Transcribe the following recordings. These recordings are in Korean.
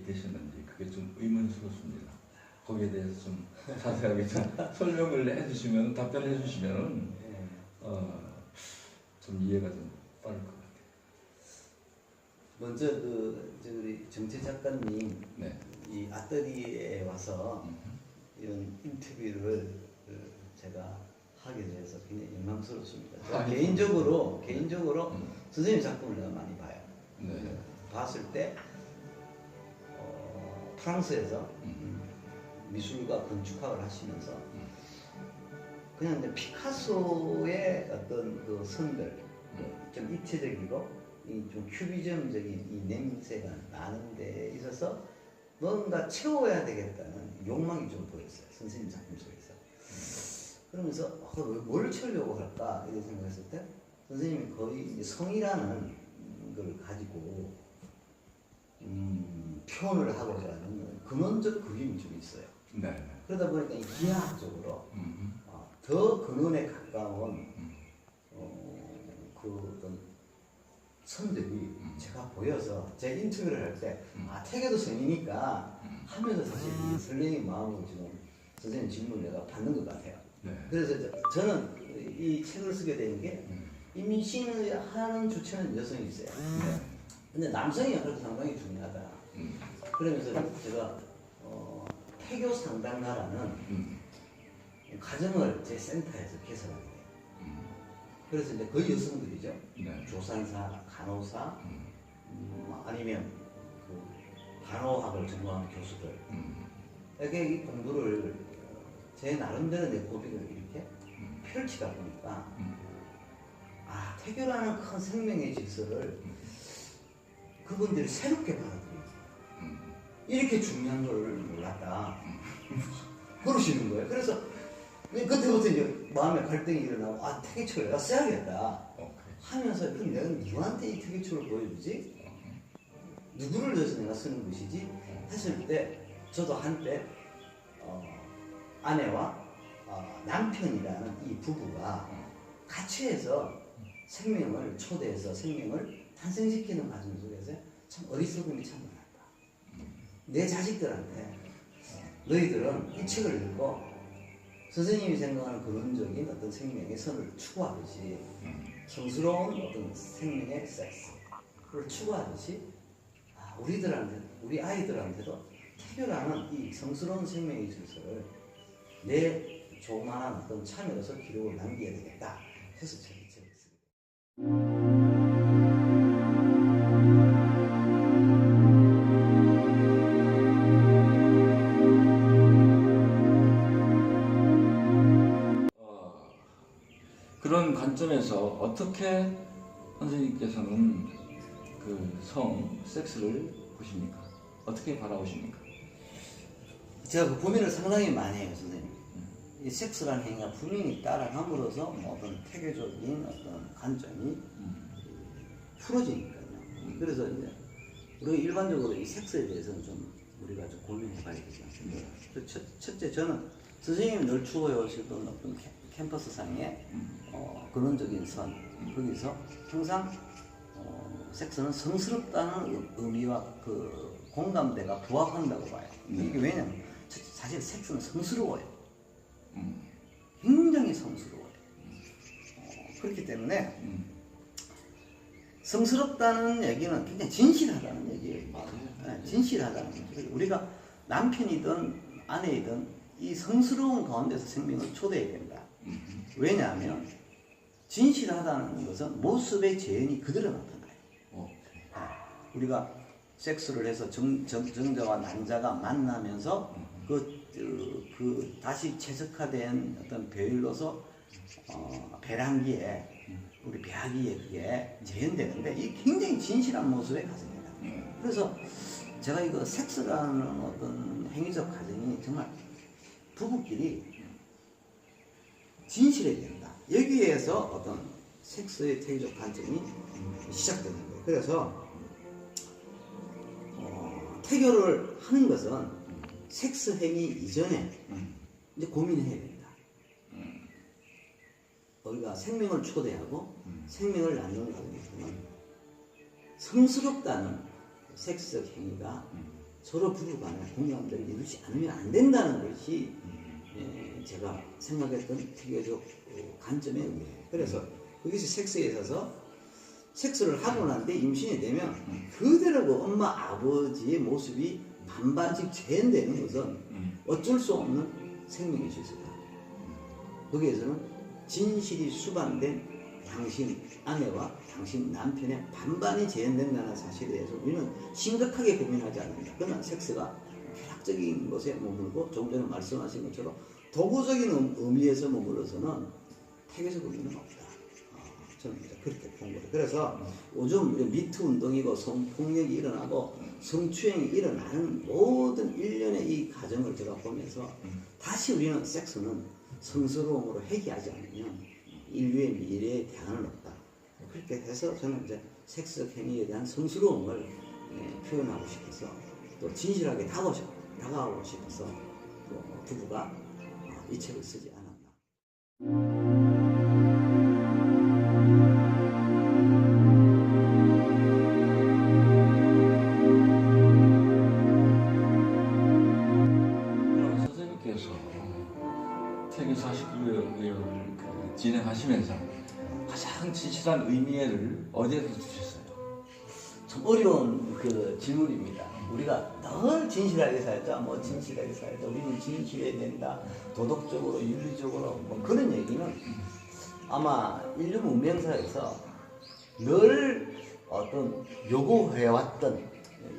되셨는지 그게 좀 의문스럽습니다. 거기에 대해서 좀 자세하게 좀 설명을 해주시면, 답변해 주시면 좀 이해가 좀 빠를 것 같아요. 먼저 우리 정채 작가님 네. 이 아뜨리에 와서 이런 인터뷰를 제가 하게 돼서 굉장히 영광스럽습니다. 제가 개인적으로 선생님 작품을 내가 많이 봐요. 네. 봤을 때 프랑스에서 미술과 건축학을 하시면서 그냥 이제 피카소의 어떤 그 선들 좀 입체적이고 좀 큐비즘적인 이 냄새가 나는 데 있어서 뭔가 채워야 되겠다는 욕망이 좀 보였어요. 선생님 작품 속에서. 그러면서 뭘 채우려고 할까 이렇게 생각했을 때 선생님이 거의 이제 성이라는 걸 가지고 표현을 하고자 하는 근원적 그림이 좀 있어요. 네. 그러다 보니까 이 기하학적으로 더 근원에 가까운 그 어떤 선들이 제가 보여서 제 인터뷰를 할 때 태계도 성이니까 하면서 사실 이 설레는 마음으로 지금 선생님 질문을 내가 받는 것 같아요. 네. 그래서 저는 이 책을 쓰게 된 게 임신을 하는 주체는 여성이세요. 네. 근데 남성의 역할도 상당히 중요하다. 그러면서 제가 태교 상담가라는 가정을 제 센터에서 개설하게 돼요. 그래서 이제 거의 여성들이죠. 네. 조산사, 간호사, 아니면 그 간호학을 전공한 교수들. 이렇게 이 공부를 제 나름대로 내 고비를 이렇게 펼치다 보니까 태교라는 큰 생명의 질서를 그분들이 새롭게 받아들여요. 이렇게 중요한 걸 몰랐다. 그러시는 거예요. 그래서 그때부터 이제 마음에 갈등이 일어나고 태교초를 내가 써야겠다 하면서 그럼 내가 누구한테 이 태교초를 보여주지? 누구를 위해서 내가 쓰는 것이지? 했을 때 저도 한때 아내와 남편이라는 이 부부가 같이 해서 생명을 초대해서 생명을 탄생시키는 과정 속에서 참 어리석음이 참 많았다. 내 자식들한테 너희들은 이 책을 읽고 선생님이 생각하는 근원적인 어떤 생명의 선을 추구하듯이 성스러운 어떤 생명의 섹스를 추구하듯이 우리 아이들한테도 태교라는 이 성스러운 생명의 질서를 내 조그마한 어떤 참여로서 기록을 남겨야 되겠다 해서 책을 쓰게 됩니다. 그런 관점에서 어떻게 선생님께서는 그 섹스를 보십니까? 어떻게 바라보십니까? 제가 그 고민을 상당히 많이 해요, 선생님. 이 섹스라는 행위가 분명히 따라감으로써 어떤 태교적인 어떤 관점이 풀어지니까요. 그래서 이제 우리가 일반적으로 이 섹스에 대해서는 좀 우리가 좀 고민해봐야 되지 않습니까? 첫째, 저는 선생님이 늘 추구해오시던 어떤 캠퍼스상의 근원적인 선, 거기서 항상 섹스는 성스럽다는 의미와 그 공감대가 부합한다고 봐요. 이게 왜냐면 사실 섹스는 성스러워요. 굉장히 성스러워요. 그렇기 때문에 성스럽다는 얘기는 굉장히 진실하다는 얘기예요. 맞아요. 진실하다는 얘기. 우리가 남편이든 아내이든 이 성스러운 가운데서 생명을 초대해야 된다. 왜냐하면 진실하다는 것은 모습의 재현이 그대로 나타나요. 우리가 섹스를 해서 정자와 난자가 만나면서 그 다시 최적화된 어떤 배율로서 배란기에 우리 배아기에 그게 재현되는데 이 굉장히 진실한 모습의 과정이다. 그래서 제가 이거 섹스라는 어떤 행위적 과정이 정말 부부끼리 진실해야 된다. 여기에서 어떤 섹스의 태교적 관점이 시작되는 거예요. 그래서 태교를 하는 것은 섹스 행위 이전에 이제 고민해야 된다. 우리가 생명을 초대하고 생명을 낳는 과정에서는 성스럽다는 섹스적 행위가 서로 부부간에 공감대를 이루지 않으면 안 된다는 것이 제가 생각했던 태교적 관점의 의미예요. 그래서 거기서 섹스에 있어서 섹스를 하고 난 뒤에 임신이 되면 그대로 그 엄마 아버지의 모습이 반반씩 재현되는 것은 어쩔 수 없는 생명의 실수다. 거기에서는 진실이 수반된 당신 아내와 당신 남편의 반반이 재현된다는 사실에 대해서 우리는 심각하게 고민하지 않는다. 그러나 섹스가 쾌락적인 것에 머물고 조금 전에 말씀하신 것처럼 도구적인 의미에서 머물러서는 태교적 의미는 없다. 저는 이제 그렇게 본 거예요. 그래서 요즘 미투 운동이고 성폭력이 일어나고 성추행이 일어나는 모든 일련의 이 과정을 제가 보면서 다시 우리는 섹스는 성스러움으로 회귀하지 않으면 인류의 미래에 대안은 없다. 그렇게 해서 저는 이제 섹스적 행위에 대한 성스러움을 표현하고 싶어서 또 진실하게 다가가고 싶어서 또 부부가 이 책을 쓰지 않았나. 선생님께서 태교 49회를 진행하시면서 가장 진실한 의미를 어디에서 주셨어요? 참 어려운 그 질문입니다. 우리가 늘 진실하게 살자, 뭐 진실하게 살자, 우리는 진실해야 된다, 도덕적으로, 윤리적으로, 뭐 그런 얘기는 아마 인류 문명사에서 늘 어떤 요구해왔던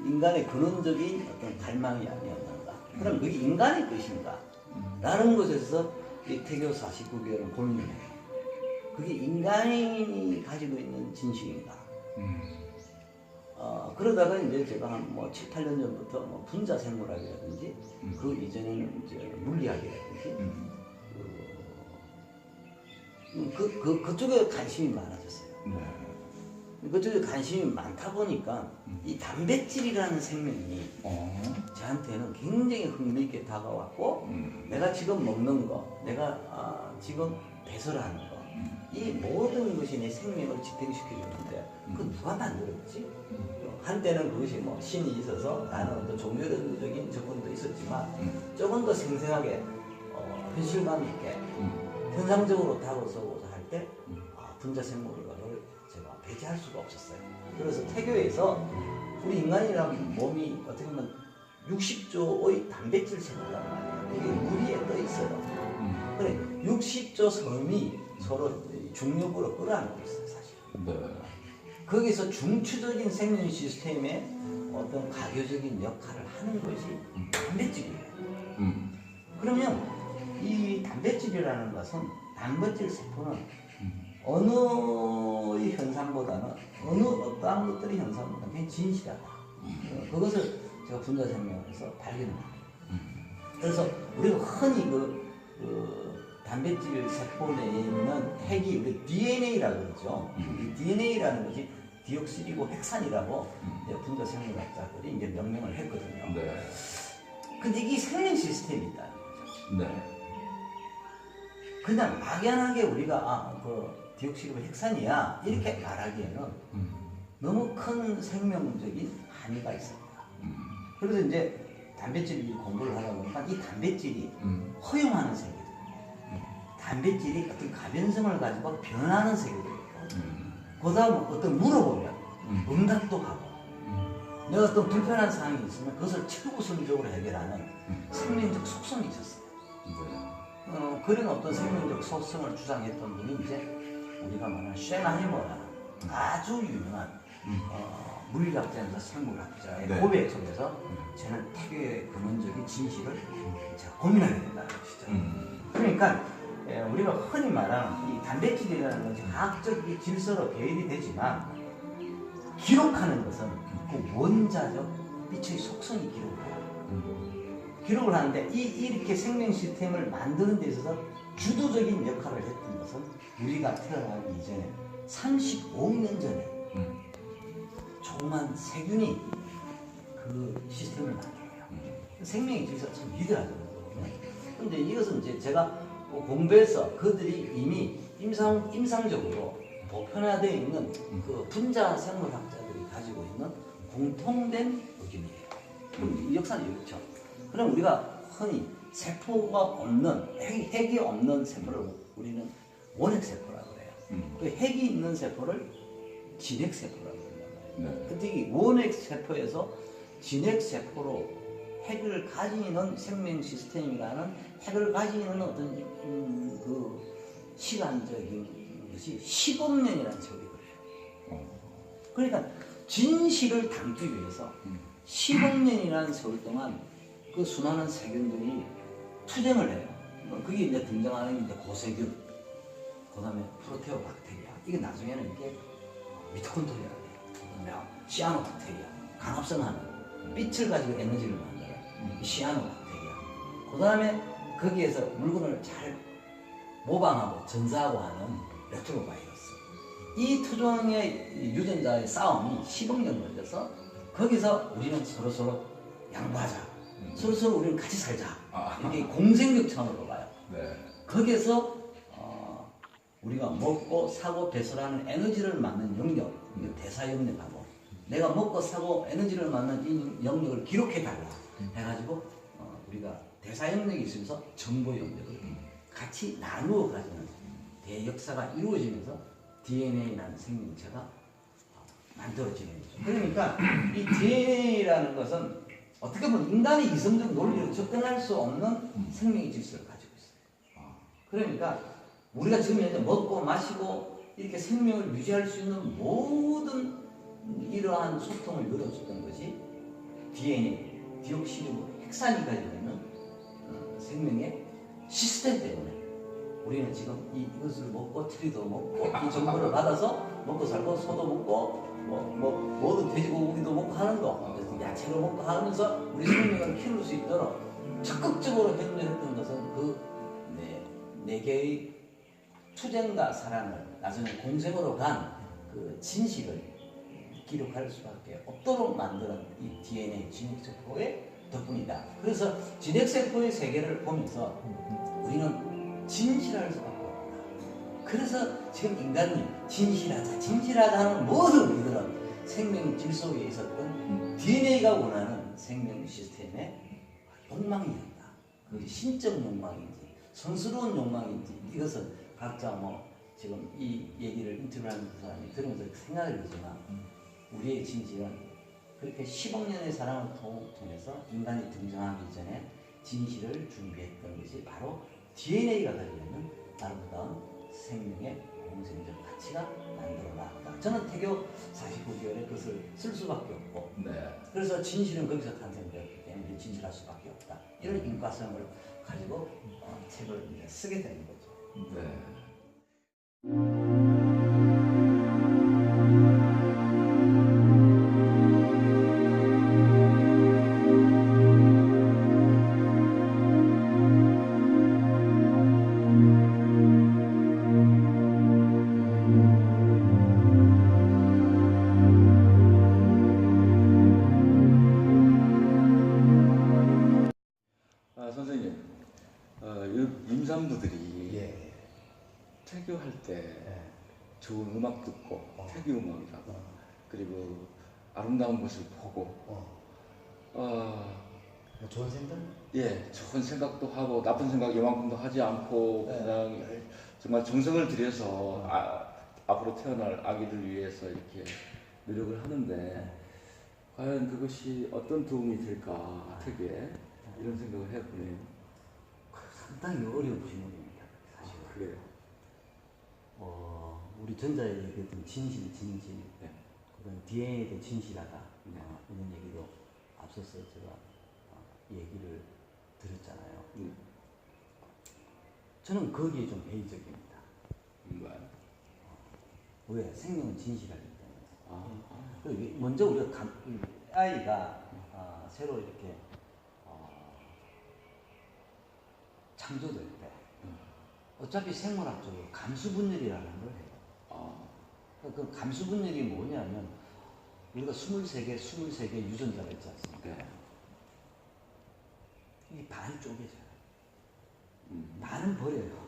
인간의 근원적인 어떤 갈망이 아니었는가. 그럼 그게 인간의 뜻인가? 라는 것에서 이 태교 49개월은 고민을 해요. 그게 인간이 가지고 있는 진실인가? 그러다가 이제 제가 한 뭐 7, 8년 전부터 뭐 분자 생물학이라든지 그 이전에는 이제 물리학이라든지 그쪽에 관심이 많아졌어요. 그쪽에 관심이 많다 보니까 이 단백질이라는 생명이 저한테는 굉장히 흥미있게 다가왔고 내가 지금 먹는 거, 내가 지금 배설하는 거, 이 모든 것이 내 생명을 집행시켜주는데 그 누가 만들었지? 한때는 그것이 뭐 신이 있어서 나는 어떤 종교론적인 접근도 있었지만 조금 더 생생하게 현실감 있게 현상적으로 다가서고자 할 때 분자 생물학을 제가 배제할 수가 없었어요. 그래서 태교에서 우리 인간이라는 몸이 어떻게 보면 60조의 단백질 세포란 말이에요. 그게 물 위에 떠 있어요. 그래 60조 섬이 서로 중력으로 끌어안고 있어요, 사실. 네. 거기서 중추적인 생명 시스템의 어떤 가교적인 역할을 하는 것이 단백질이에요. 그러면 이 단백질이라는 것은 단백질 세포는 어느 현상보다는 어떠한 것들의 현상보다는 굉장히 진실하다. 그것을 제가 분자 생명에서 발견합니다. 그래서 우리가 흔히 단백질 세포 내에 있는 핵이 우리 DNA라고 그러죠. 이 DNA라는 것이 디옥시리고 핵산이라고 분자 생물학자들이 이제 명명을 했거든요. 네. 근데 이게 생명 시스템이 있다는 거죠. 네. 그냥 막연하게 우리가 디옥시리고 핵산이야 이렇게 말하기에는 너무 큰 생명적인 한계가 있습니다. 그래서 이제 단백질 공부를 하다 보니까 이 단백질이 허용하는 세계들, 단백질이 어떤 가변성을 가지고 변하는 세계들이 있고, 그 다음 어떤 물어보면 응답도 하고, 내가 어떤 불편한 상황이 있으면 그것을 최우선적으로 해결하는 생명적 속성이 있었어요. 그런 어떤 생명적 속성을 주장했던 분이 이제 우리가 말하는 셰나헤머라는 아주 유명한 물리학자이면서 생물학자의 네. 고백 속에서 저는 태교의 근원적인 진실을 제가 고민하게 된다는 것이죠. 그러니까 우리가 흔히 말하는 이 단백질이라는 것이 과학적 질서로 배열이 되지만 기록하는 것은 그 원자적 빛의 속성이 기록을 해요. 기록을 하는데 이렇게 생명 시스템을 만드는 데 있어서 주도적인 역할을 했던 것은 우리가 태어나기 이전에 35억 년 전에 조그만 세균이 그 시스템을 만들어요. 생명의 질서가 참 위대하죠. 그런데 이것은 이제 제가 공부해서 그들이 이미 임상적으로 보편화되어 있는 그 분자 생물학자들이 가지고 있는 공통된 의견이에요. 그럼 이 역사는 이렇죠. 그럼 우리가 흔히 세포가 없는 핵이 없는 세포를 우리는 원핵 세포라고 그래요. 그 핵이 있는 세포를 진핵 세포라고 그런단 말이에요. 네. 근데 이 원핵 세포에서 진핵 세포로 핵을 가지는 생명 시스템이라는 핵을 가지는 어떤 그 시간적인 것이 10억 년이라는 세월이 걸려요. 그러니까 진실을 담기 위해서 10억 년이라는 세월 동안 그 수많은 세균들이 투쟁을 해요. 그게 이제 등장하는 게 이제 고세균, 그 다음에 프로테오박테리아. 이게 나중에는 이게 미토콘드리아가 돼요. 그 다음에 시아노박테리아, 강합성하는 빛을 가지고 에너지를 만들어요. 시아노박테리아. 그 다음에 거기에서 물건을 잘 모방하고 전사하고 하는 레트로바이러스. 이 투종의 유전자의 싸움이 10억 년 걸려서 거기서 우리는 서로서로 양보하자. 서로서로 우리는 같이 살자. 이렇게 공생적 차원으로 봐요. 네. 거기에서 우리가 먹고 사고 배설하는 에너지를 맡는 영역, 대사 영역하고 내가 먹고 사고 에너지를 맡는 이 영역을 기록해 달라 해가지고 우리가 대사 영역이 있으면서 정보 영역을 같이 나누어 가지는 대역사가 이루어지면서 DNA라는 생명체가 만들어지는 거죠. 그러니까 이 DNA라는 것은 어떻게 보면 인간의 이성적 논리로 접근할 수 없는 생명의 질서를 가지고 있어요. 그러니까 우리가 지금 현재 먹고 마시고 이렇게 생명을 유지할 수 있는 모든 이러한 소통을 열어줬던 것이 DNA, 디옥시리보 핵산이 가지고 있는 생명의 시스템 때문에 우리는 지금 이것을 먹고 트리도 먹고 이 정보를 받아서 먹고 살고 소도 먹고 모든 돼지고기도 먹고 하는 거 야채를 먹고 하면서 우리 생명을 키울 수 있도록 적극적으로 협력했던 것은 그 네 개의 투쟁과 사랑을 나중에 공생으로 간 그 진실을 기록할 수밖에 없도록 만드는 이 DNA 진핵세포의 덕분이다. 그래서 진핵세포의 세계를 보면서 우리는 진실할 수밖에 없다. 그래서 지금 인간이 진실하자 하는 모든 우리들은 생명 질서 위에 있었던 DNA가 원하는 생명 시스템의 욕망이 있다. 그것이 신적 욕망인지 성스러운 욕망인지 이것은 각자 지금 이 얘기를 인터뷰하는 그 사람이 들으면서 생각을 하지만 우리의 진실은 그렇게 10억 년의 사랑을 통해서 인간이 등장하기 전에 진실을 준비했던 것이 바로 DNA가 가지고 있는 아름다운 생명의 공생적 가치가 만들어 나왔다. 저는 태교 49개월에 그것을 쓸 수밖에 없고 그래서 진실은 거기서 탄생되었기 때문에 진실할 수밖에 없다. 이런 인과성을 가지고 책을 이제 쓰게 되는 거죠. 네. 선생님, 임산부들이 태교할 때 좋은 음악 듣고 태교 음악이라고 그리고 아름다운 것을 보고 좋은 생각? 예, 좋은 생각도 하고 나쁜 생각 이만큼도 하지 않고 그냥 정말 정성을 들여서 앞으로 태어날 아기를 위해서 이렇게 노력을 하는데 과연 그것이 어떤 도움이 될까 태교에 이런 생각을 해보네요. 상당히 어려운 질문입니다. 사실. 그래요. 우리 전자에 얘기했던 진실, 네. 그다음 DNA도 진실하다. 네. 이런 얘기도 앞서서 제가 얘기를 드렸잖아요. 저는 거기에 좀 회의적입니다. 왜? 생명은 진실하기 때문에. 먼저 우리가 아이가 새로 이렇게 창조될 때 어차피 생물학적으로 감수분열이라는 걸 해요. 그 감수분열이 뭐냐면 우리가 23개 유전자가 있지 않습니까? 이 반이 쪼개져요. 반은 버려요.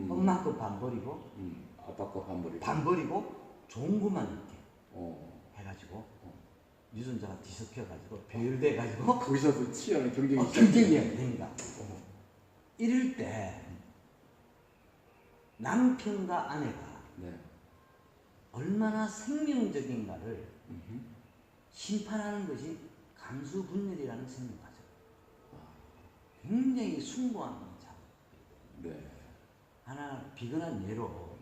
엄마 거 반 버리고 아빠 거 반 버리고 좋은 것만 있게 해가지고 유전자가 뒤섞여가지고 배열돼가지고 거기서도 치열한 경쟁이 경쟁이 됩니다. 이럴 때 남편과 아내가 네. 얼마나 생명적인가를 심판하는 것이 감수분열이라는 생명과정. 굉장히 숭고한 작업. 네. 하나 비근한 예로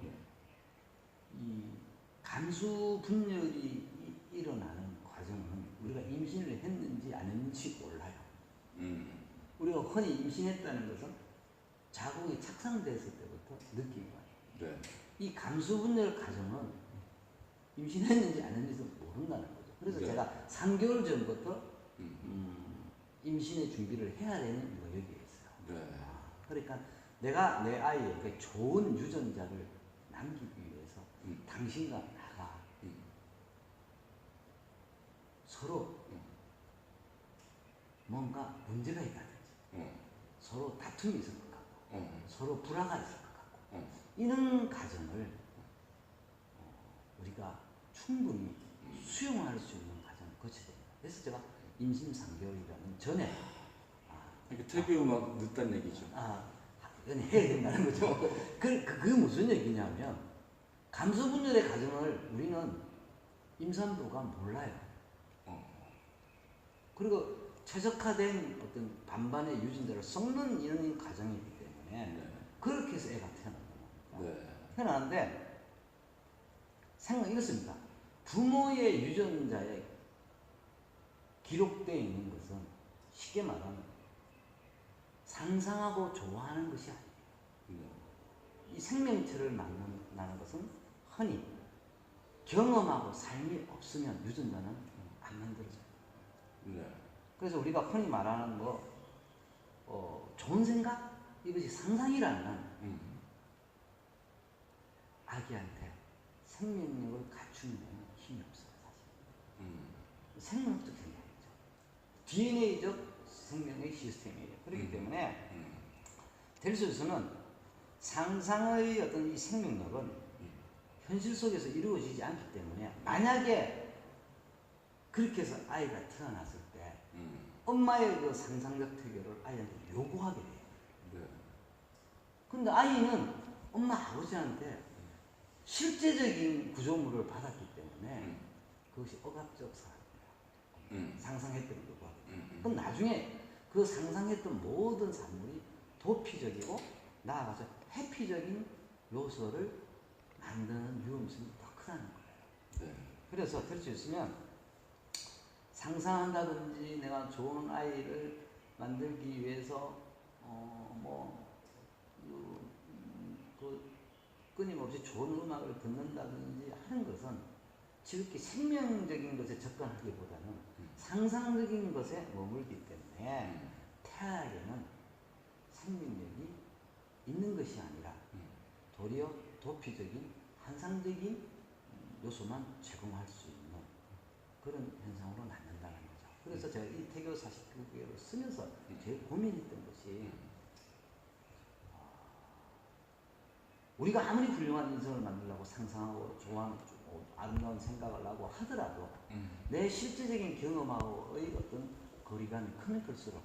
이 감수분열이 일어나는 과정은 우리가 임신을 했는지 안 했는지 몰라요. 우리가 흔히 임신했다는 것은 자궁이 착상됐을 때부터 느끼는 거예요. 네. 이 감수분열 과정은 임신했는지 안 했는지도 모른다는 거죠. 그래서 네. 제가 3개월 전부터 임신의 준비를 해야 되는 이유가 여기에 있어요. 네. 그러니까 내가 내 아이에게 좋은 유전자를 남기기 위해서 당신과 나가 서로 뭔가 문제가 있다든지 서로 다툼이 있을 것 같고 서로 불화가 있을 것 같고 이런 과정을 우리가 충분히 수용할 수 있는 과정을 거쳐야 됩니다. 그래서 제가 임신 3개월이라는 전에 그러니까 태교만 늦다는 얘기죠. 이건 해야 된다는 거죠. 그게 무슨 얘기냐면 감수분열의 과정을 우리는 임산부가 몰라요. 그리고 최적화된 어떤 반반의 유전자를 섞는 이런 과정이기 때문에 네. 그렇게 해서 애가 태어난다. 네. 태어나는데 생각은 이렇습니다. 부모의 유전자에 기록되어 있는 것은 쉽게 말하면 상상하고 좋아하는 것이 아니에요. 이 생명체를 만나는 것은 흔히 경험하고 삶이 없으면 유전자는 안 만들어져요. 네. 그래서 우리가 흔히 말하는 좋은 생각? 이것이 상상이라면 아기한테 생명력을 갖추는 데는 힘이 없어요, 사실. 생명력도 굉장히죠. DNA적 생명의 시스템이에요. 그렇기 때문에 델스에서는 상상의 어떤 이 생명력은 현실 속에서 이루어지지 않기 때문에 만약에 그렇게 해서 아이가 태어났을 때 엄마의 그 상상력 태교를 아이한테 요구하게 돼요. 네. 근데 아이는 엄마 아버지한테 실제적인 구조물을 받았기 때문에 그것이 억압적 사랑이에요. 상상했던 걸 요구하게 돼요. 그럼 나중에 그 상상했던 모든 산물이 도피적이고 나아가서 회피적인 요소를 만드는 위험성이 더 크다는 거예요. 네. 그래서 될 수 있으면 상상한다든지 내가 좋은 아이를 만들기 위해서 끊임없이 좋은 음악을 듣는다든지 하는 것은 지극히 생명적인 것에 접근하기보다는 상상적인 것에 머물기 때문에 태아에게는 생명력이 있는 것이 아니라 도리어 도피적인 환상적인 요소만 제공할 수 있는 그런 현상으로 낳는다는 거죠. 그래서 제가 이 태교 49개를 쓰면서 제일 고민했던 것이 우리가 아무리 훌륭한 인생을 만들려고 상상하고 좋아하는 아름다운 생각을 하고 하더라도 내 실제적인 경험하고의 어떤 거리감이 크면 클수록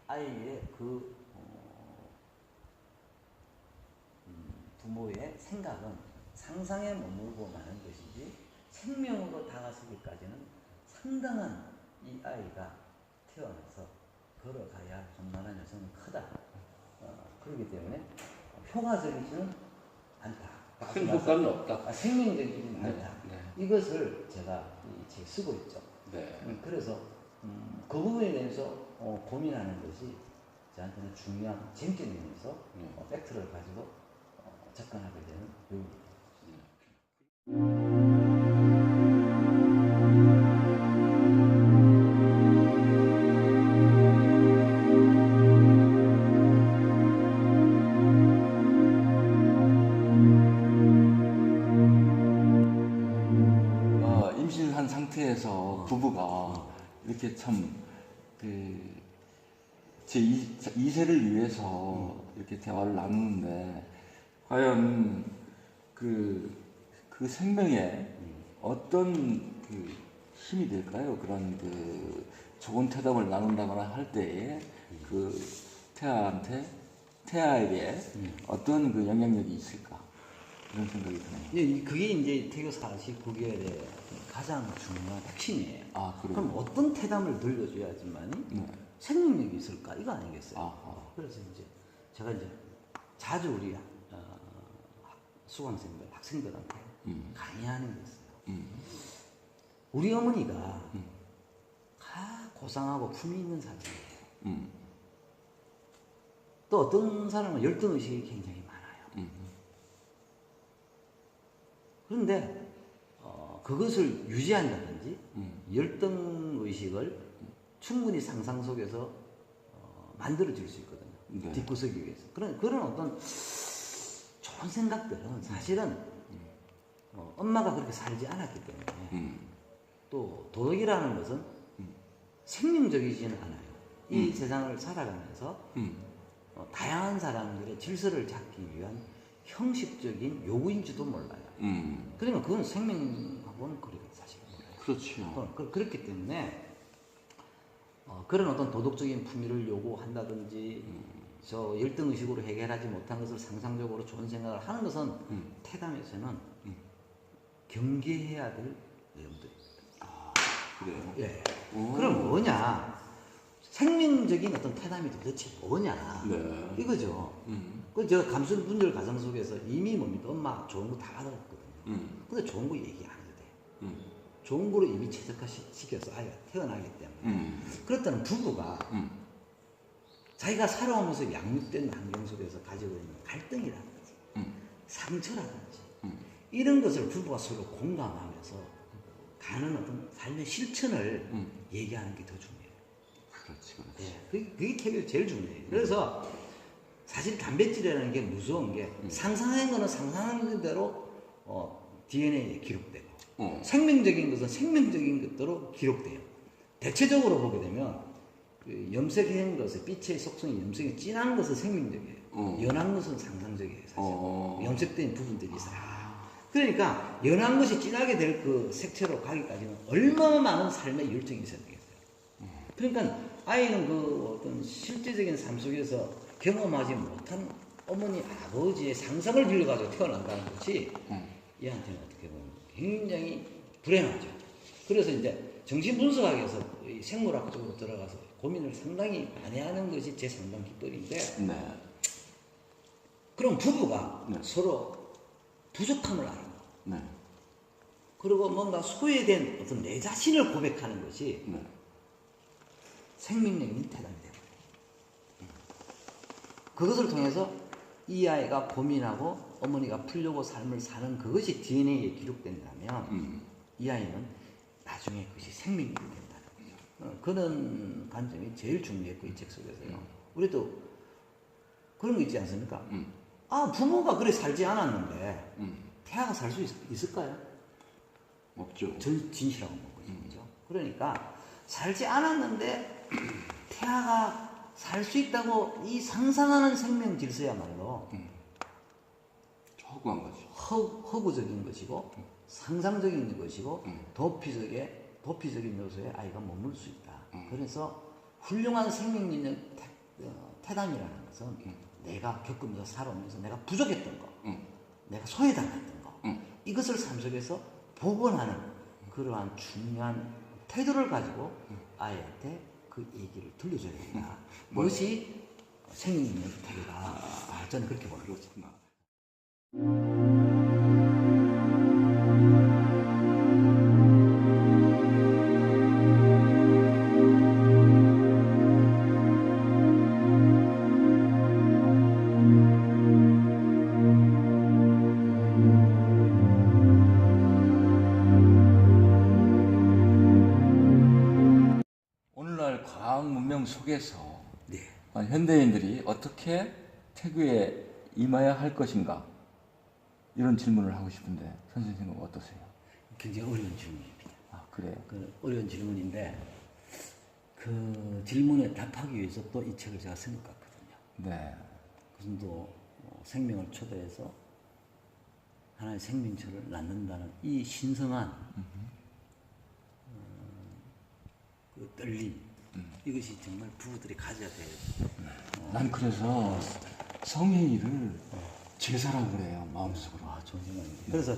아이의 그 부모의 생각은 상상에 머물고 마는 것이지 생명으로 다가서기까지는 상당한 이 아이가 태어나서 걸어가야 할 험난한 여정은 크다. 그렇기 때문에 효과적이지는 않다. 큰 효과는 없다. 생명적이지 네, 않다. 네. 이것을 제가 이 책 쓰고 있죠. 네. 그래서 그 부분에 대해서 고민하는 것이 저한테는 중요한 쟁점이면서 팩트를 가지고 접근하게 되는 요인입니다. 임신한 상태에서 부부가 이렇게 참 제 2세를 위해서 이렇게 대화를 나누는데 과연 그 생명에 어떤 힘이 될까요? 그런 그 좋은 퇴담을 나눈다거나 할 때에 그 태아에게 어떤 그 영향력이 있을까? 그런 생각이 드네요. 예, 그게 이제 태교 49개월의 가장 중요한 핵심이에요. 아, 그래요? 그럼 어떤 태담을 들려줘야지만 네. 생명력이 있을까? 이거 아니겠어요? 아하. 그래서 이제 제가 이제 자주 우리 수강생들, 학생들한테 강의하는 게 있어요. 우리 어머니가 다 고상하고 품위 있는 사람이에요. 또 어떤 사람은 열등의식이 굉장히 많아요. 그런데 그것을 유지한다든지 열등의식을 충분히 상상 속에서 만들어질 수 있거든요. 네. 뒷구석이 위해서. 그런 어떤 좋은 생각들은 사실은 엄마가 그렇게 살지 않았기 때문에 또 도덕이라는 것은 생명적이지는 않아요. 이 세상을 살아가면서 다양한 사람들의 질서를 잡기 위한 형식적인 요구인지도 몰라요. 그러면 그건 생명하고는 거리가 사실 몰라요. 그렇죠. 그렇기 때문에 그런 어떤 도덕적인 품위를 요구한다든지 저 열등의식으로 해결하지 못한 것을 상상적으로 좋은 생각을 하는 것은 태담에서는 경계해야 될 내용들입니다. 아, 그래요? 예. 오. 그럼 뭐냐? 생명적인 어떤 태담이 도대체 뭐냐? 네. 이거죠. 그 제가 감수 분열 과정 속에서 이미 뭡니까? 엄마 좋은 거 다 받았거든요. 근데 좋은 거 얘기 안 해도 돼요. 좋은 거로 이미 최적화시켜서 아이가 태어나기 때문에. 그렇다면 부부가 자기가 살아오면서 양육된 환경 속에서 가지고 있는 갈등이라든지 상처라든지 이런 것을 부부가 서로 공감하면서 가는 어떤 삶의 실천을 얘기하는 게 더 중요해요. 그렇지. 예, 그게 태교가 제일 중요해요. 그래서 사실 단백질이라는 게 무서운 게 상상한 거는 상상한 대로 DNA에 기록되고 생명적인 것은 생명적인 것대로 기록돼요. 대체적으로 보게 되면 그 염색한 것의 빛의 속성이 염색이 진한 것은 생명적이에요. 연한 것은 상상적이에요. 사실 염색된 부분들이 있어요. 그러니까 연한 것이 진하게 될 그 색채로 가기까지는 얼마나 많은 삶의 열정이 있어야 되겠어요. 그러니까 아이는 그 어떤 실제적인 삶 속에서 경험하지 못한 어머니 아버지의 상상을 빌려가지고 태어난다는 것이 얘한테는 어떻게 보면 굉장히 불행하죠. 그래서 이제 정신분석학에서 생물학 쪽으로 들어가서 고민을 상당히 많이 하는 것이 제 상당 기법인데, 네. 그럼 부부가 네. 서로 부족함을 알고, 네. 그리고 뭔가 소외된 어떤 내 자신을 고백하는 것이 네. 생명력 있는 태담이 되거든요. 그것을 통해서 이 아이가 고민하고 어머니가 풀려고 삶을 사는 그것이 DNA에 기록된다면 이 아이는 나중에 그것이 생명력이 된다는 거죠. 그런 관점이 제일 중요했고 이 책 속에서요. 우리도 그런 거 있지 않습니까? 아, 부모가 그래 살지 않았는데 태아가 살 수 있을까요? 없죠. 진실하고 먹는 거죠. 그러니까 살지 않았는데 태아가 살 수 있다고 이 상상하는 생명 질서야말로 허구한 거죠. 허구적인 것이고 상상적인 것이고 도피적인 요소에 아이가 머물 수 있다. 그래서 훌륭한 생명력 태담이라는 것은 내가 겪으면서 살아오면서 내가 부족했던 거, 내가 소외당했던 거, 이것을 삶 속에서 복원하는 그러한 중요한 태도를 가지고 아이한테 그 얘기를 들려줘야 된다. 그것이 생명력 태도다. 저는 그렇게 봅니다. 그렇구나. 오늘날 과학 문명 속에서 네. 현대인들이 어떻게 태교에 임해야 할 것인가 이런 질문을 하고 싶은데 선생님은 어떠세요? 굉장히 어려운 질문입니다. 아 그래요? 그 어려운 질문인데 그 질문에 답하기 위해서 또 이 책을 제가 생각했거든요. 네. 그것은 또 생명을 초대해서 하나의 생명체를 낳는다는 이 신성한 그 떨림 이것이 정말 부부들이 가져야 될 난 그래서 성행위를 제사라고 그래요, 마음속으로. 좋은 생각입니다. 그래서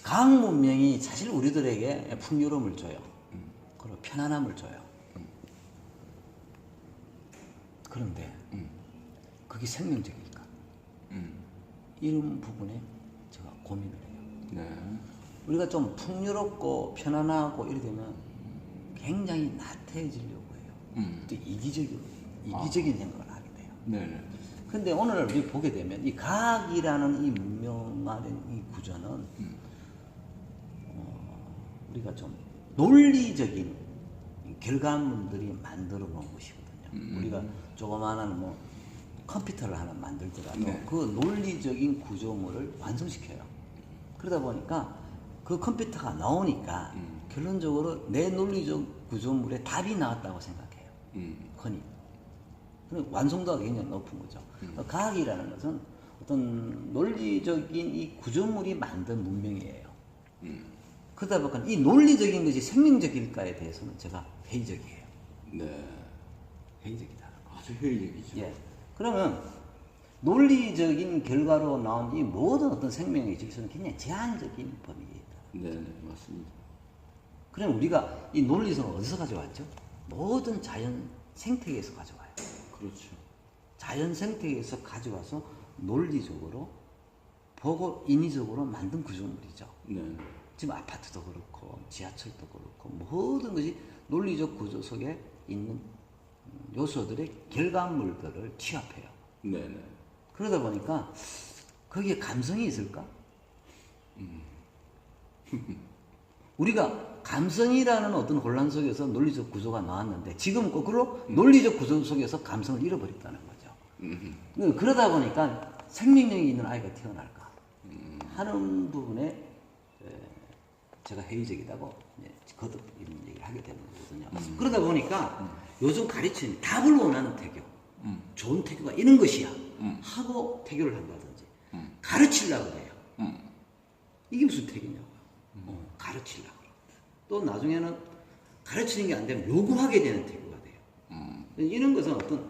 과학 문명이 사실 우리들에게 풍요로움을 줘요. 그리고 편안함을 줘요. 그런데 그게 생명적일까? 이런 부분에 제가 고민을 해요. 네. 우리가 좀 풍요롭고 편안하고 이래 되면 굉장히 나태해지려고 해요. 또 이기적인 생각을 하게 돼요. 네. 근데 오늘 우리 보게 되면 이 과학이라는 이 문명화된 이 구조는 우리가 좀 논리적인 결과물들이 만들어 놓은 것이거든요. 우리가 조그마한 뭐 컴퓨터를 하나 만들더라도 네. 그 논리적인 구조물을 완성시켜요. 그러다 보니까 그 컴퓨터가 나오니까 결론적으로 내 논리적 구조물에 답이 나왔다고 생각해요. 흔히. 완성도가 굉장히 높은 거죠. 과학이라는 것은 어떤 논리적인 이 구조물이 만든 문명이에요. 그러다 보니까 이 논리적인 것이 생명적일까에 대해서는 제가 회의적이에요. 네. 회의적이다. 아주 회의적이죠. 예. 그러면 논리적인 결과로 나온 이 모든 어떤 생명의 질서는 굉장히 제한적인 범위에 있다. 네, 맞습니다. 그럼 우리가 이 논리성을 어디서 가져왔죠? 모든 자연 생태계에서 가져와요. 그렇죠. 자연 생태계에서 가져와서 논리적으로 보고 인위적으로 만든 구조물이죠. 네. 지금 아파트도 그렇고 지하철도 그렇고 모든 것이 논리적 구조 속에 있는 요소들의 결과물들을 취합해요. 네, 네. 그러다 보니까 거기에 감성이 있을까? 우리가 감성이라는 어떤 혼란 속에서 논리적 구조가 나왔는데 지금 거꾸로 논리적 구조 속에서 감성을 잃어버렸다는 거죠. 그러다 보니까 생명력이 있는 아이가 태어날까 하는 부분에 제가 회의적이라고 거듭 이런 얘기를 하게 되는 거거든요. 그러다 보니까 요즘 가르치는 답을 원하는 태교, 좋은 태교가 이런 것이야 하고 태교를 한다든지 가르치려고 해요. 이게 무슨 태교냐고요. 가르치려고. 또 나중에는 가르치는 게 안 되면 요구하게 되는 태교가 돼요. 이런 것은 어떤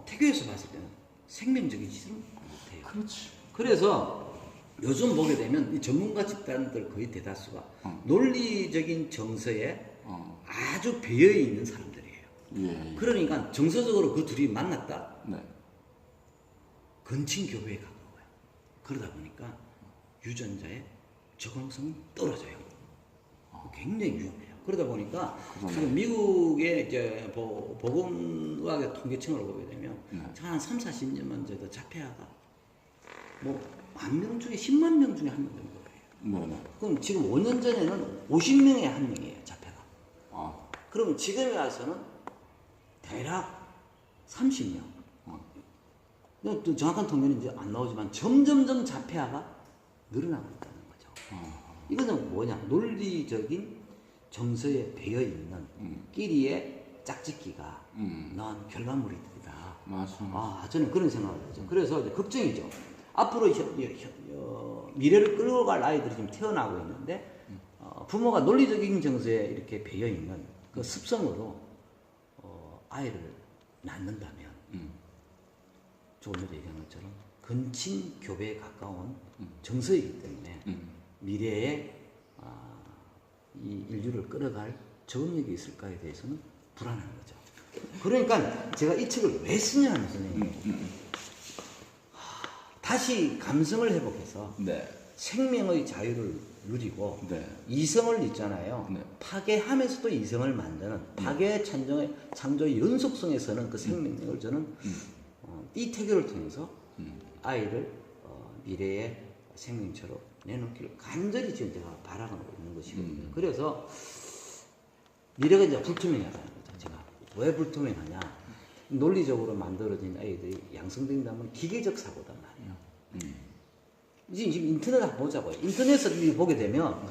태교에서 봤을 때는 생명적이지는 못해요. 그렇지. 그래서 요즘 보게 되면 이 전문가 집단들 거의 대다수가 논리적인 정서에 아주 배어 있는 사람들이에요. 예. 그러니까 정서적으로 그 둘이 만났다. 네. 근친 교회에 가까워요. 그러다 보니까 유전자의 적응성이 떨어져요. 굉장히 위험해요. 그러다 보니까 지금 미국의 이제 보건의학의 통계청을 보게 되면 한 3, 40년만 돼도 자폐아가 뭐 10,000명 중에 10만 명 중에 한 명 정도예요. 네. 그럼 지금 5년 전에는 50명에 한 명이에요, 자폐가. 아. 그럼 지금에 와서는 대략 30명. 또 정확한 통계는 이제 안 나오지만 점점점 자폐아가 늘어나고 있다는 거죠. 이거는 뭐냐? 논리적인 정서에 배어 있는 끼리의 짝짓기가 나온 결과물이다. 맞습니다. 저는 그런 생각을 하죠. 그래서 이제 걱정이죠. 앞으로 미래를 끌고 갈 아이들이 지금 태어나고 있는데 부모가 논리적인 정서에 이렇게 배어 있는 그 습성으로 아이를 낳는다면 조금 전에 얘기한 것처럼 근친 교배에 가까운 정서이기 때문에 미래에 이 인류를 끌어갈 적응력이 있을까에 대해서는 불안한 거죠. 그러니까 제가 이 책을 왜 쓰냐는 선생님. 다시 감성을 회복해서 네. 생명의 자유를 누리고 네. 이성을 있잖아요. 네. 파괴하면서도 이성을 만드는 파괴 창조의 연속성에서는 그 생명력을 저는 이 태교를 통해서 아이를 미래의 생명체로 내놓기를 간절히 지금 제가 바라고 있는 것이거든요. 그래서 미래가 이제 불투명하다는 거죠. 제가 왜 불투명하냐? 논리적으로 만들어진 아이들이 양성된다면 기계적 사고단 말이에요. 지금 인터넷 한번 보자고요. 인터넷을 보게 되면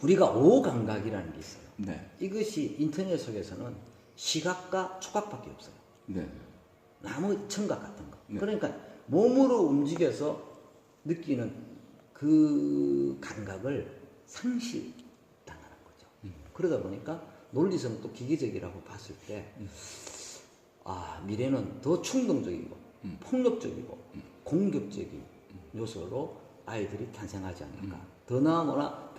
우리가 오감각이라는 게 있어요. 네. 이것이 인터넷 속에서는 시각과 촉각밖에 없어요. 네. 나무 청각 같은 거. 네. 그러니까 몸으로 움직여서 느끼는 그 감각을 상실당하는 거죠. 그러다 보니까 논리성도 기계적이라고 봤을 때 미래는 더 충동적이고 폭력적이고 공격적인 요소로 아이들이 탄생하지 않을까. 더 나아가서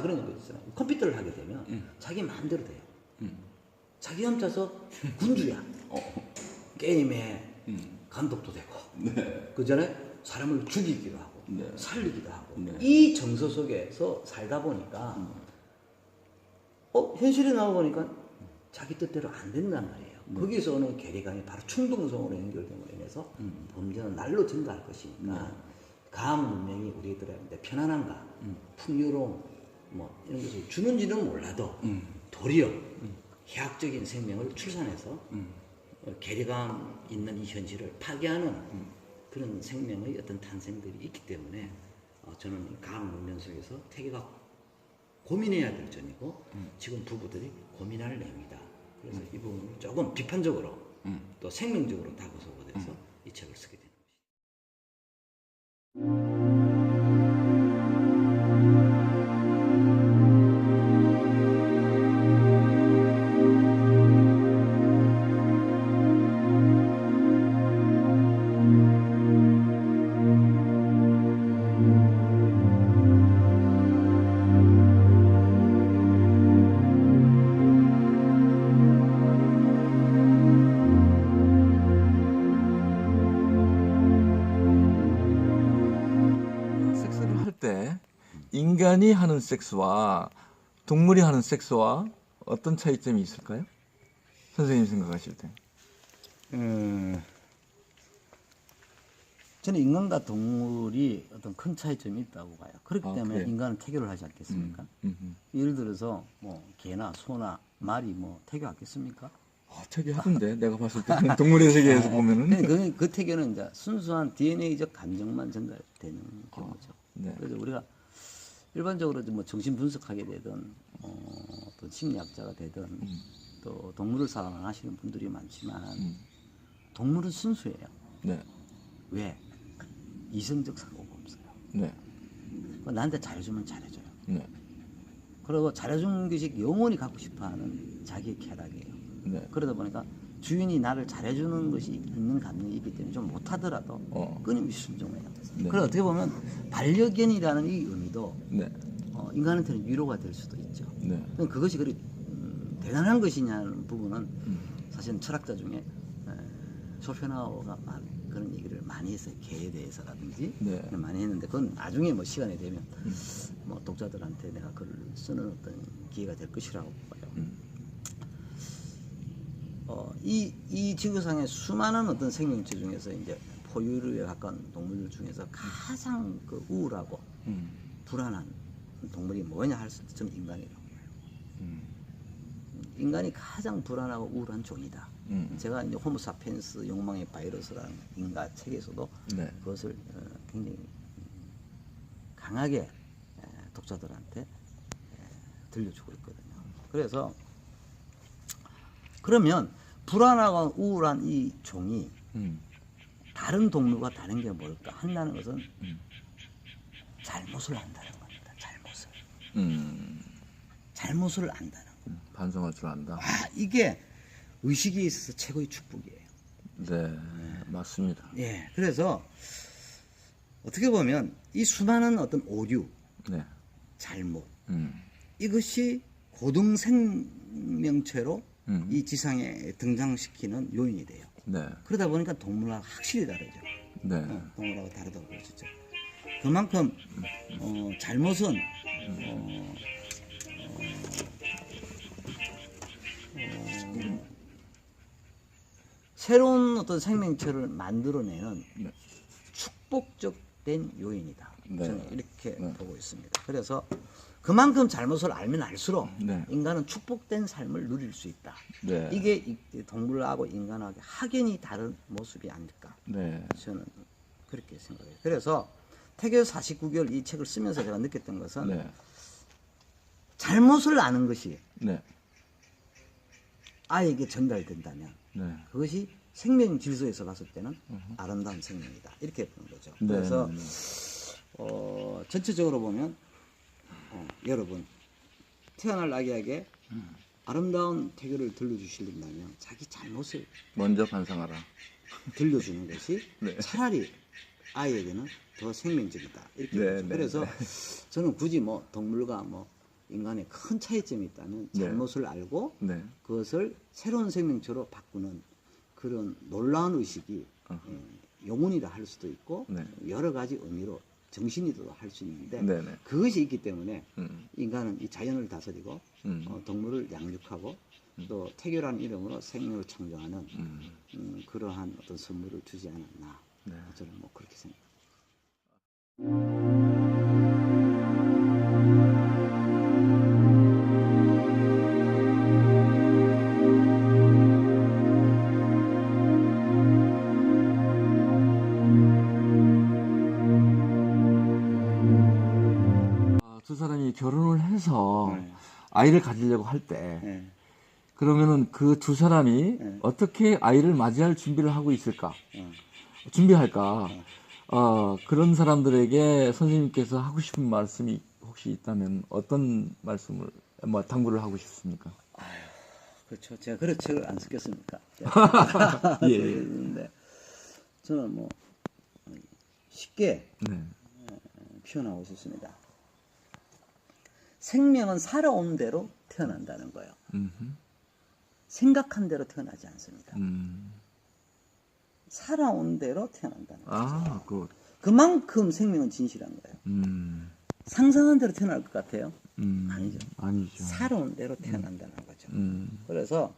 그런 거 있잖아요. 컴퓨터를 하게 되면 자기 마음대로 돼요. 자기 혼자서 군주야. 게임에 감독도 되고, 그 전에 사람을 죽이기도 하고, 살리기도 하고, 이 정서 속에서 살다 보니까, 현실에 나와보니까 자기 뜻대로 안 된단 말이에요. 거기서 오는 괴리감이 바로 충동성으로 연결됨으로 인해서 범죄는 날로 증가할 것이니까, 과학 문명이 우리들한테 편안함과 풍요로움, 뭐, 이런 것을 주는지는 몰라도, 도리어 해학적인 생명을 출산해서 괴리감 있는 이 현실을 파괴하는 그런 생명의 어떤 탄생들이 있기 때문에 저는 과학 문명 속에서 태계가 고민해야 될 점이고 지금 부부들이 고민할 내용이다. 그래서 이 부분을 조금 비판적으로 또 생명적으로 다가서고 돼서 이 책을 쓰게 됩니다. 섹스를 할 때 인간이 하는 섹스와 동물이 하는 섹스와 어떤 차이점이 있을까요? 선생님 생각하실 때. 저는 인간과 동물이 어떤 큰 차이점이 있다고 봐요. 그렇기 때문에 그래요? 인간은 태교를 하지 않겠습니까? 예를 들어서 뭐 개나 소나 말이 뭐 태교하겠습니까? 되게 하던데 내가 봤을 때는 동물의 세계에서 보면은 그 태교는 이제 순수한 DNA적 감정만 전달되는 경우죠. 네. 그래서 우리가 일반적으로 뭐 정신 분석하게 되든 어떤 심리학자가 되든 또 동물을 사랑하시는 분들이 많지만 동물은 순수해요. 네. 왜? 이성적 사고가 없어요. 네. 나한테 잘해주면 잘해줘요. 네. 그리고 잘해주는 것이 영원히 갖고 싶어하는 자기의 쾌락이에요. 네. 그러다 보니까 주인이 나를 잘해주는 것이 있는 감정이 있기 때문에 좀 못하더라도 끊임없이 순종해요. 네. 그래서 어떻게 보면 반려견이라는 이 의미도 네. 인간한테는 위로가 될 수도 있죠. 네. 그것이 그리 대단한 것이냐는 부분은 사실은 철학자 중에 쇼펜하우어가 그런 얘기를 많이 했어요. 개에 대해서라든지 네. 많이 했는데 그건 나중에 뭐 시간이 되면 뭐 독자들한테 내가 글을 쓰는 어떤 기회가 될 것이라고 봐요. 이 지구상의 수많은 어떤 생명체 중에서 이제 포유류에 가까운 동물들 중에서 가장 그 우울하고 불안한 동물이 뭐냐 할 때 저는 인간이라고 봐요. 인간이 가장 불안하고 우울한 종이다. 제가 이제 호모사피엔스 욕망의 바이러스라는 인가 책에서도 네. 그것을 굉장히 강하게 독자들한테 들려주고 있거든요. 그래서 그러면 불안하고 우울한 이 종이 다른 동물과 다른 게 뭘까 한다는 것은 잘못을 안다는 겁니다. 잘못을 안다는 거. 반성할 줄 안다. 이게 의식에 있어서 최고의 축복이에요. 네. 맞습니다. 예. 그래서 어떻게 보면 이 수많은 어떤 오류, 네. 잘못 이것이 고등 생명체로 이 지상에 등장시키는 요인이 돼요. 네. 그러다 보니까 동물하고 확실히 다르죠. 네. 동물하고 다르다고 볼 수 있죠. 그만큼 잘못은 새로운 어떤 생명체를 만들어내는 네. 축복적된 요인이다. 네. 저는 이렇게 네. 보고 있습니다. 그래서 그만큼 잘못을 알면 알수록 네. 인간은 축복된 삶을 누릴 수 있다. 네. 이게 동물하고 인간하고 확연히 다른 모습이 아닐까. 네. 저는 그렇게 생각해요. 그래서 태교 49개월 이 책을 쓰면서 제가 느꼈던 것은 네. 잘못을 아는 것이 네. 아이에게 전달된다면 네. 그것이 생명 질서에서 봤을 때는 아름다운 생명이다. 이렇게 보는 거죠. 그래서 전체적으로 보면 여러분 태어날 아기에게 아름다운 태교를 들려주시려면 자기 잘못을 먼저 반성하라. 들려주는 것이 네. 차라리 아이에게는 더 생명적이다. 이렇게 네, 보죠. 네, 그래서 저는 굳이 뭐 동물과 뭐 인간의 큰 차이점이 있다면 네. 잘못을 알고 네. 그것을 새로운 생명체로 바꾸는 그런 놀라운 의식이 영혼이라 할 수도 있고 네. 여러 가지 의미로 정신이도 할 수 있는데 네, 네. 그것이 있기 때문에 음. 인간은 이 자연을 다스리고 동물을 양육하고 또 태교라는 이름으로 생명을 창조하는 그러한 어떤 선물을 주지 않았나. 네. 저는 뭐 그렇게 생각합니다. 두 사람이 결혼을 해서 네. 아이를 가지려고 할 때 네. 그러면은 그 두 사람이 네. 어떻게 아이를 맞이할 준비를 하고 있을까? 어. 준비할까? 그런 사람들에게 선생님께서 하고 싶은 말씀이 혹시 있다면 어떤 말씀을, 뭐, 당부를 하고 싶습니까? 그렇죠. 제가 그런 책을 안 쓰겠습니까? 예. 근데 저는 뭐 쉽게 네. 표현하고 싶습니다. 생명은 살아온 대로 태어난다는 거예요. 생각한 대로 태어나지 않습니다. 살아온 대로 태어난다는 거예요. 아, 그만큼 생명은 진실한 거예요. 상상한 대로 태어날 것 같아요? 아니죠. 아니죠. 살아온 대로 태어난다는 거죠. 그래서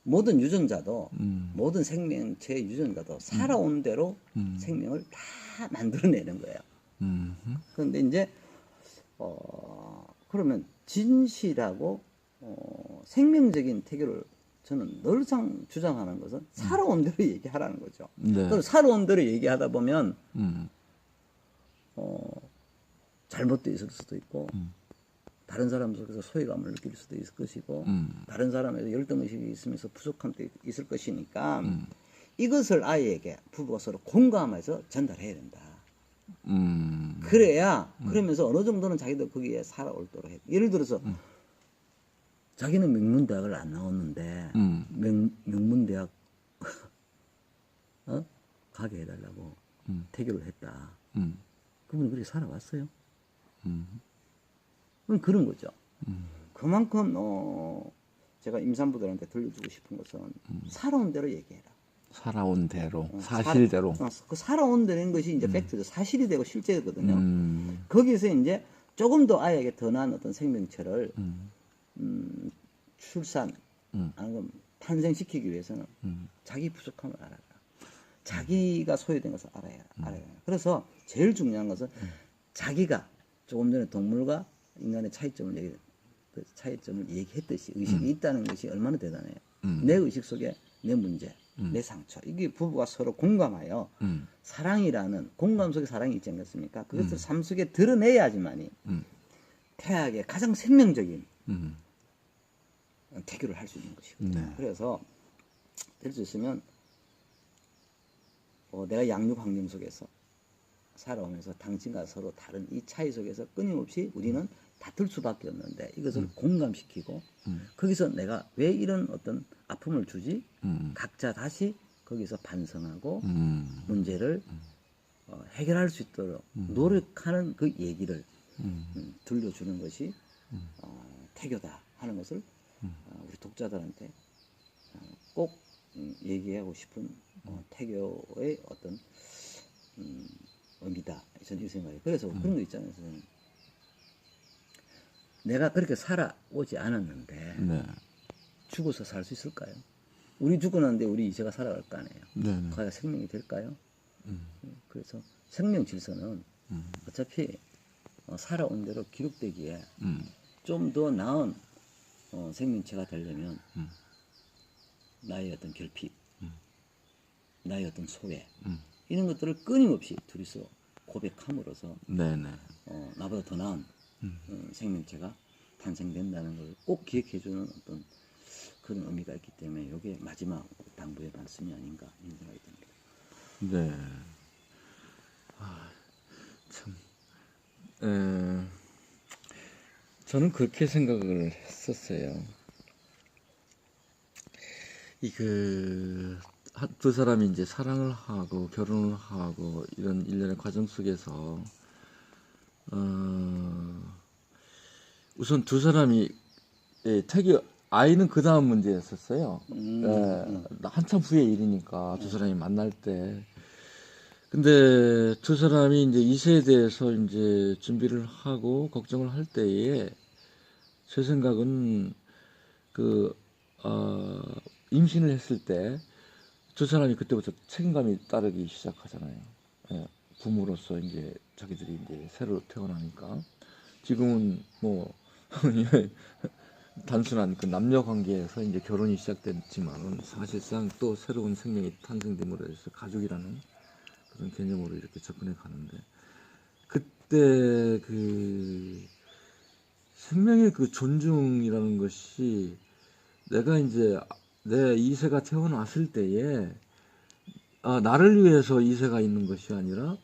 모든 유전자도 모든 생명체의 유전자도 살아온 대로 생명을 다 만들어내는 거예요. 그런데 이제 그러면 진실하고 생명적인 태교를 저는 늘상 주장하는 것은 살아온 대로 얘기하라는 거죠. 네. 그래서 살아온 대로 얘기하다 보면 잘못도 있을 수도 있고 다른 사람 속에서 소외감을 느낄 수도 있을 것이고 다른 사람에서 열등의식이 있으면서 부족함도 있을 것이니까 이것을 아이에게 부부가 서로 공감해서 전달해야 된다. 그래야 그러면서 어느 정도는 자기도 거기에 살아올도록 해. 예를 들어서 자기는 명문대학을 안 나왔는데 명문대학 가게 해달라고 태교를 했다. 그분은 그렇게 살아왔어요. 그럼 그런 거죠. 그만큼 제가 임산부들한테 들려주고 싶은 것은 살아온 대로 얘기해라. 살아온 대로, 사실대로. 그 살아온 대로인 것이 이제 팩트죠. 사실이 되고 실제거든요. 거기서 이제 조금 더 아이에게 더 나은 어떤 생명체를 출산, 아니면 탄생시키기 위해서는 자기 부족함을 알아라. 자기가 소외된 것을 알아야. 그래서 제일 중요한 것은 자기가 조금 전에 동물과 인간의 차이점을 얘기했듯이 의식이 있다는 것이 얼마나 대단해요. 내 의식 속에 내 문제, 내 상처, 이게 부부가 서로 공감하여 사랑이라는 공감 속에 사랑이 있지 않겠습니까? 그것을 삶 속에 드러내야지만이 태아에게 가장 생명적인 태교를 할 수 있는 것이거든요. 네. 그래서 될 수 있으면 내가 양육 환경 속에서 살아오면서 당신과 서로 다른 이 차이 속에서 끊임없이 우리는 다툴 수밖에 없는데 이것을 공감시키고 거기서 내가 왜 이런 어떤 아픔을 주지? 각자 다시 거기서 반성하고 문제를 해결할 수 있도록 노력하는 그 얘기를 들려주는 것이 태교다 하는 것을 우리 독자들한테 꼭 얘기하고 싶은 태교의 어떤 의미다. 저는 이 생각이에요. 그래서 그런 거 있잖아요, 선생님. 내가 그렇게 살아오지 않았는데 네. 죽어서 살 수 있을까요? 우리 죽고 났는데 우리 이제가 살아갈 거 아니에요. 네. 과연 생명이 될까요? 그래서 생명 질서는 어차피 살아온 대로 기록되기에 좀 더 나은 생명체가 되려면 나의 어떤 결핍, 나의 어떤 소외 이런 것들을 끊임없이 둘이서 고백함으로써 네네. 나보다 더 나은 생명체가 탄생된다는 걸 꼭 기억해주는 어떤 그런 의미가 있기 때문에 이게 마지막 당부의 말씀이 아닌가 이런 생각이 듭니다. 네. 참. 저는 그렇게 생각을 했었어요. 두 사람이 이제 사랑을 하고 결혼을 하고 이런 일련의 과정 속에서 우선 두 사람이 아이는 그 다음 문제였었어요. 한참 후의 일이니까 두 사람이 만날 때. 근데 두 사람이 이제 이세에 대해서 이제 준비를 하고 걱정을 할 때에 제 생각은 임신을 했을 때 두 사람이 그때부터 책임감이 따르기 시작하잖아요. 예, 부모로서 이제 자기들이 이제 새로 태어나니까 지금은 뭐 단순한 그 남녀 관계에서 이제 결혼이 시작됐지만은 사실상 또 새로운 생명이 탄생됨으로 해서 가족이라는 그런 개념으로 이렇게 접근해 가는데 그때 그 생명의 그 존중이라는 것이 내가 이제 내 이세가 태어났을 때에 나를 위해서 이세가 있는 것이 아니라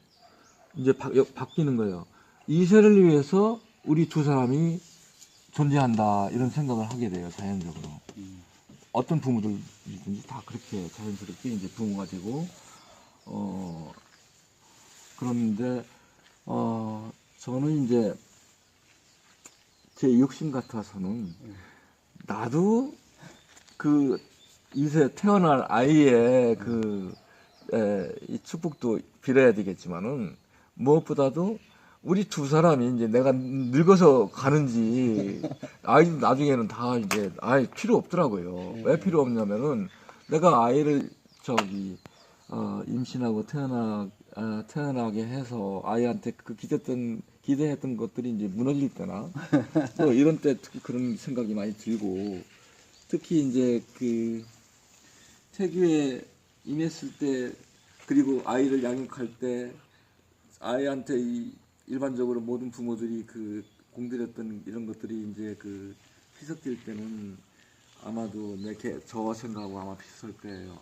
이제 바뀌는 거예요. 이세를 위해서 우리 두 사람이 존재한다 이런 생각을 하게 돼요. 자연적으로. 어떤 부모들이든지 다 그렇게 자연스럽게 이제 부모가 되고 그런데 저는 이제 제 욕심 같아서는 나도 그 이세 태어날 아이의 이 축복도 빌어야 되겠지만은 무엇보다도 우리 두 사람이 이제 내가 늙어서 가는지 아이도 나중에는 다 이제 아이 필요 없더라고요. 왜 필요 없냐면은 내가 아이를 임신하고 태어나게 해서 아이한테 그 기대했던 것들이 이제 무너질 때나 또 이런 때 특히 그런 생각이 많이 들고 특히 이제 그 태교에 임했을 때 그리고 아이를 양육할 때 아이한테 일반적으로 모든 부모들이 그 공들였던 이런 것들이 이제 그 희석될 때는 아마도 저 생각하고 아마 비슷할 거예요.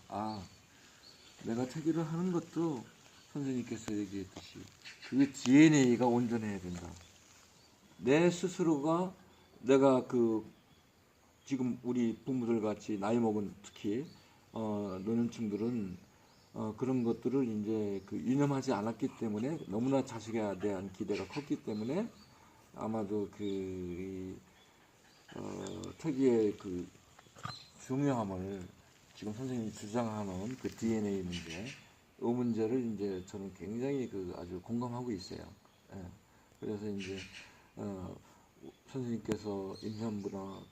내가 태교를 하는 것도 선생님께서 얘기했듯이 그게 DNA가 온전해야 된다. 내 스스로가 내가 지금 우리 부모들 같이 나이 먹은 특히 노년층들은 그런 것들을 이제 유념하지 않았기 때문에 너무나 자식에 대한 기대가 컸기 때문에 아마도 태교의 중요함을 지금 선생님이 주장하는 그 DNA 문제, 이 문제를 이제 저는 굉장히 아주 공감하고 있어요. 예. 그래서 이제 선생님께서 임산부나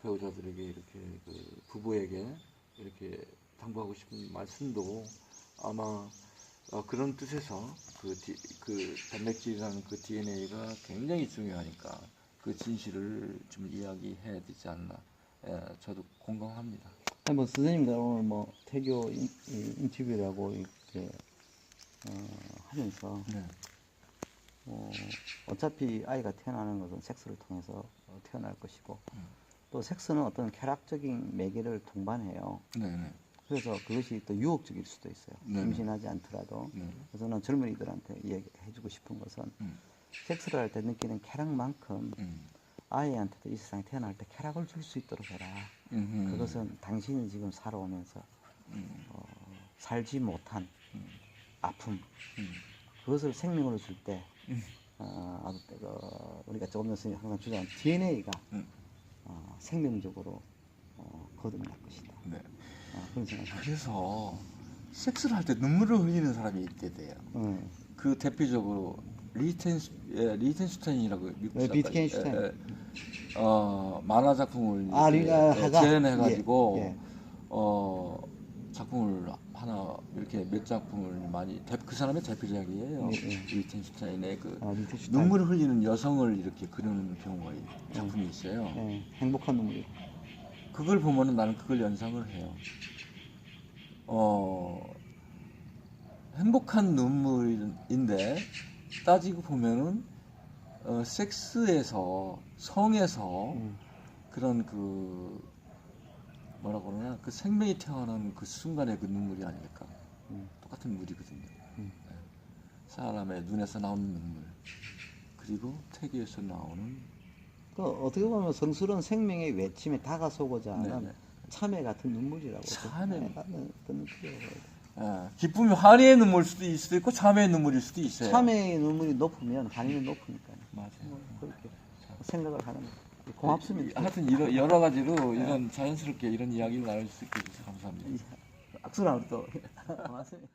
배우자들에게 이렇게 부부에게 이렇게 당부하고 싶은 말씀도 아마 그런 뜻에서 단백질이라는 DNA가 굉장히 중요하니까 그 진실을 좀 이야기해야 되지 않나. 저도 공감합니다. 뭐 선생님들 오늘 태교 인터뷰라고 이렇게 하면서 네. 어차피 아이가 태어나는 것은 섹스를 통해서 태어날 것이고 또 섹스는 어떤 쾌락적인 매개를 동반해요. 네네. 그래서 그것이 또 유혹적일 수도 있어요. 네네. 임신하지 않더라도. 네. 그래서 저는 젊은이들한테 이야기해주고 싶은 것은 섹스를 할 때 느끼는 쾌락만큼 아이한테도 이 세상에 태어날 때 쾌락을 줄 수 있도록 해라. 그것은 당신이 지금 살아오면서 살지 못한 아픔, 그것을 생명으로 줄 때 우리가 조금 전에 항상 주장한 DNA가 생명적으로 거듭날 것이다. 네. 그런 생각이 그래서 섹스를 할 때 눈물을 흘리는 사람이 있게 돼요. 그 대표적으로 리히텐슈타인이라고 미국 작가. 비트겐슈타인. 만화 작품을 재현해가지고 작품을 하나 이렇게 몇 작품을 많이 그 사람의 대표작이에요. 리히텐슈타인의 리히텐슈타인. 눈물을 흘리는 여성을 이렇게 그리는 경우가 작품이 있어요. 행복한 눈물이. 그걸 보면은 나는 그걸 연상을 해요. 행복한 눈물인데 따지고 보면은 섹스에서 성에서 그런 뭐라고 그러나 생명이 태어나는 그 순간의 그 눈물이 아닐까. 똑같은 물이거든요. 네. 사람의 눈에서 나오는 눈물. 그리고 태교에서 나오는 그 어떻게 보면 성스러운 생명의 외침에 다가서고자 하는 네네. 참회 같은 눈물이라고. 참회. 어떤 눈물이라고. 기쁨이 환희의 눈물일 수도 있고 참회의 눈물일 수도 있어요. 참회의 눈물이 높으면 환희는 높으니까요. 맞아요. 그렇게 생각을 하는 거예요. 고맙습니다. 하여튼 여러 가지로 이런 자연스럽게 이런 이야기를 나눌 수 있게 해주셔서 감사합니다. 악수랑 또 고맙습니다.